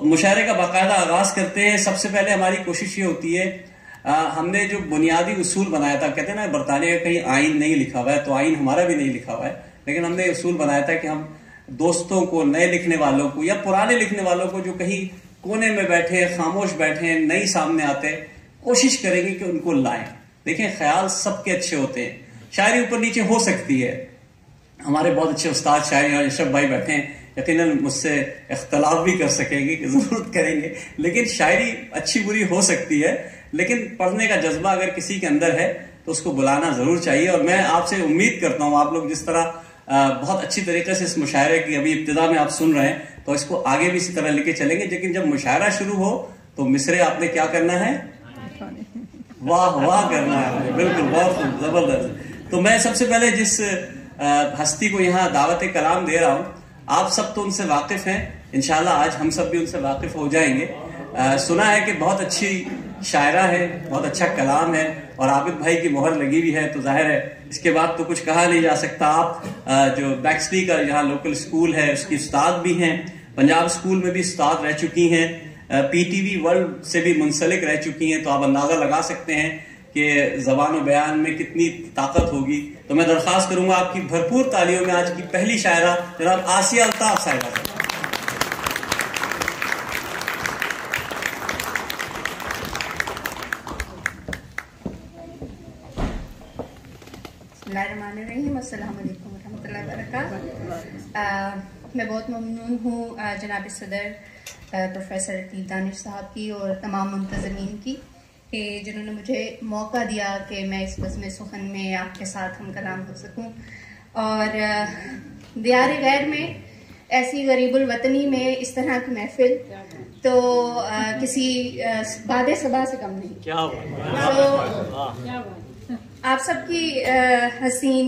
मुशायरे का बाकायदा आगाज करते हैं। सबसे पहले हमारी कोशिश ये होती है, हमने जो बुनियादी उसूल बनाया था, कहते हैं ना बरतानिया का कहीं आइन नहीं लिखा हुआ है, तो आइन हमारा भी नहीं लिखा हुआ है, लेकिन हमने उसूल बनाया था कि हम दोस्तों को, नए लिखने वालों को या पुराने लिखने वालों को जो कहीं कोने में बैठे, खामोश बैठे, नहीं सामने आते, कोशिश करेंगे कि उनको लाएं। देखें, ख्याल सबके अच्छे होते हैं, शायरी ऊपर नीचे हो सकती है। हमारे बहुत अच्छे उस्ताद शायरी और अशरफ भाई बैठे हैं, यकीनन मुझसे इख्तलाफ भी कर सकेंगे, जरूरत करेंगे, लेकिन शायरी अच्छी बुरी हो सकती है, लेकिन पढ़ने का जज्बा अगर किसी के अंदर है तो उसको बुलाना जरूर चाहिए। और मैं आपसे उम्मीद करता हूं, आप लोग जिस तरह बहुत अच्छी तरीके से इस मुशायरे की अभी इब्तिदा में आप सुन रहे हैं, तो इसको आगे भी इसी तरह लेके चलेंगे। लेकिन जब मुशायरा शुरू हो तो मिसरे आपने क्या करना है, वाह वाह करना है। बिल्कुल, बहुत जबरदस्त। तो मैं सबसे पहले जिस हस्ती को यहाँ दावत कलाम दे रहा हूं, आप सब तो उनसे वाकिफ हैं, इंशाल्लाह आज हम सब भी उनसे वाकिफ हो जाएंगे। सुना है कि बहुत अच्छी शायरा है, बहुत अच्छा कलाम है, और आबिद भाई की मोहर लगी हुई है, तो जाहिर है इसके बाद तो कुछ कहा नहीं जा सकता। आप जो बैक्सली का यहाँ लोकल स्कूल है उसकी उस्ताद भी हैं, पंजाब स्कूल में भी उस्ताद रह चुकी हैं, पीटीवी वर्ल्ड से भी मुंसलिक रह चुकी हैं, तो आप अंदाजा लगा सकते हैं कि ज़बान और बयान में कितनी ताकत होगी। तो मैं दरख्वास्त करूंगा आपकी भरपूर तालियों में आज की पहली शायरा जनाब आसिया अल्ताफ साहिबा से। अस्सलाम वालेकुम रहमतुल्लाहि व बरकातहू। मैं बहुत ममनून हूँ जनाब सदर प्रोफेसर रकीब दानिश साहब की और तमाम मुंतज़मीन की, कि जिन्होंने मुझे मौका दिया कि मैं इस बज़्म सुखन में आपके साथ हम कलाम हो सकूँ। और दियार गैर में, ऐसी गरीबुल वतनी में इस तरह की महफिल तो किसी बादे सबा से कम नहीं। क्या आप सबकी हसीन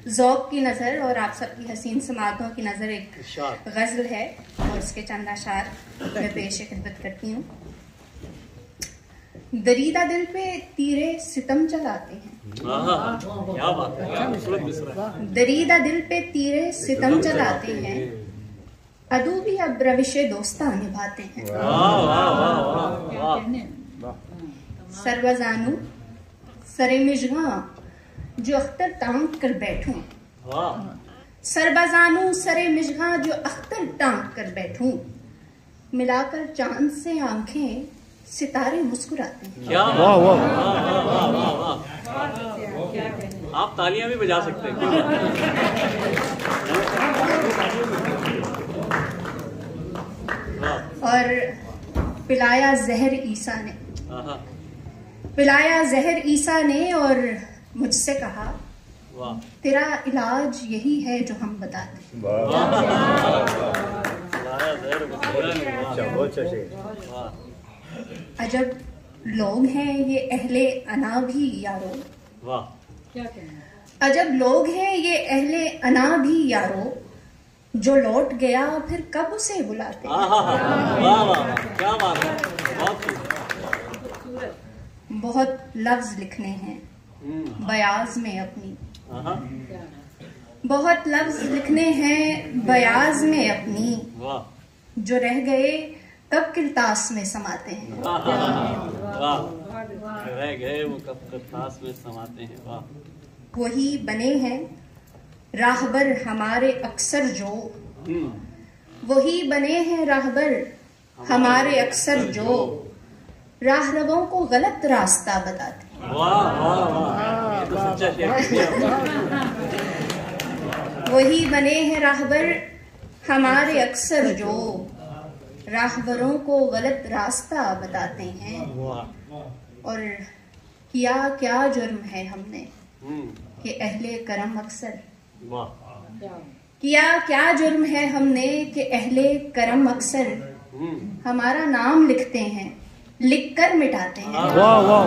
ज़ौक़ की नज़र और आप सबकी हसीन समातों की नज़र एक गज़ल है, और इसके चंद अशार मैं पेश खिदमत करती हूँ। दरीदा दिल पे तीरे सितम चलाते हैं, दरीदा दिल पे तीरे सितम चलाते हैं, अदू भी अब रविशे दोस्ता निभाते हैं। सरवजानू सरे मिजगा जो अख्तर टांग कर बैठूं, सरबजानू सरे मिजगा जो अख्तर टांग कर बैठूं, मिलाकर चांद से आंखें सितारे मुस्कुराते हैं। क्या वाह वाह, आप तालियां भी बजा सकते हैं। और पिलाया जहर ईसा ने, पिलाया जहर ईसा ने और मुझसे कहा, तेरा इलाज यही है जो हम बताते हैं। अजब लोग हैं ये अहले अना भी यारो, अजब लोग हैं ये अहले अना भी यारो, जो लौट गया फिर कब उसे बुलाते हैं। क्या बात है, बहुत लफ्ज लिखने हैं बयाज में अपनी, बहुत लफ्ज लिखने हैं बयाज में अपनी, जो रह गए कब किरतास में समाते हैं। रह गए वो कब किरतास में समाते हैं। वाह। वही बने हैं राहबर हमारे अक्सर जो, वही बने हैं राहबर हमारे अक्सर जो, राहरवों को गलत रास्ता बताते हैं। वही बने हैं राहबर हमारे अक्सर जो, राहबरों को गलत रास्ता बताते हैं। और किया क्या जुर्म है हमने कि अहले करम अक्सर, किया क्या जुर्म है हमने कि अहले करम अक्सर, हमारा नाम लिखते हैं लिख कर मिटाते हैं। वाह वाह,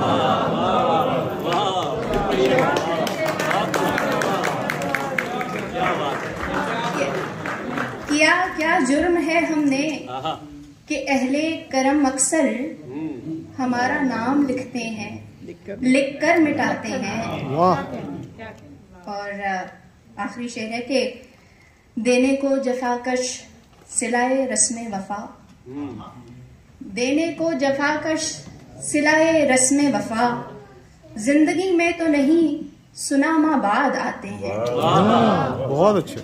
किया क्या जुर्म है हमने कि अहले करम अक्सर, हमारा नाम लिखते हैं लिख कर मिटाते हैं। और आखिरी शेर है कि देने को जफाकश सिलाए रस्मे वफा, देने को जफाकश सिलाए रस्मे वफा, जिंदगी में तो नहीं सुना माँ बाद आते हैं। बहुत अच्छे।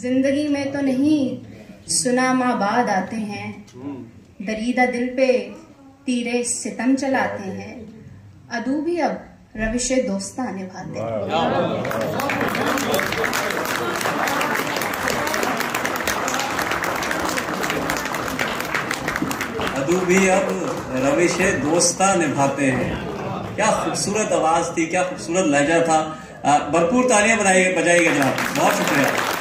जिंदगी में तो नहीं सुना माँ बाद आते हैं, दरीदा दिल पे तीरे सितम चलाते हैं, अदू भी अब रविशे दोस्ता निभाते हैं। अदू भी अब रविशे दोस्ता निभाते हैं। क्या खूबसूरत आवाज थी, क्या खूबसूरत लहजा था। भरपूर तालियां बजाइएगा जनाब, बहुत शुक्रिया।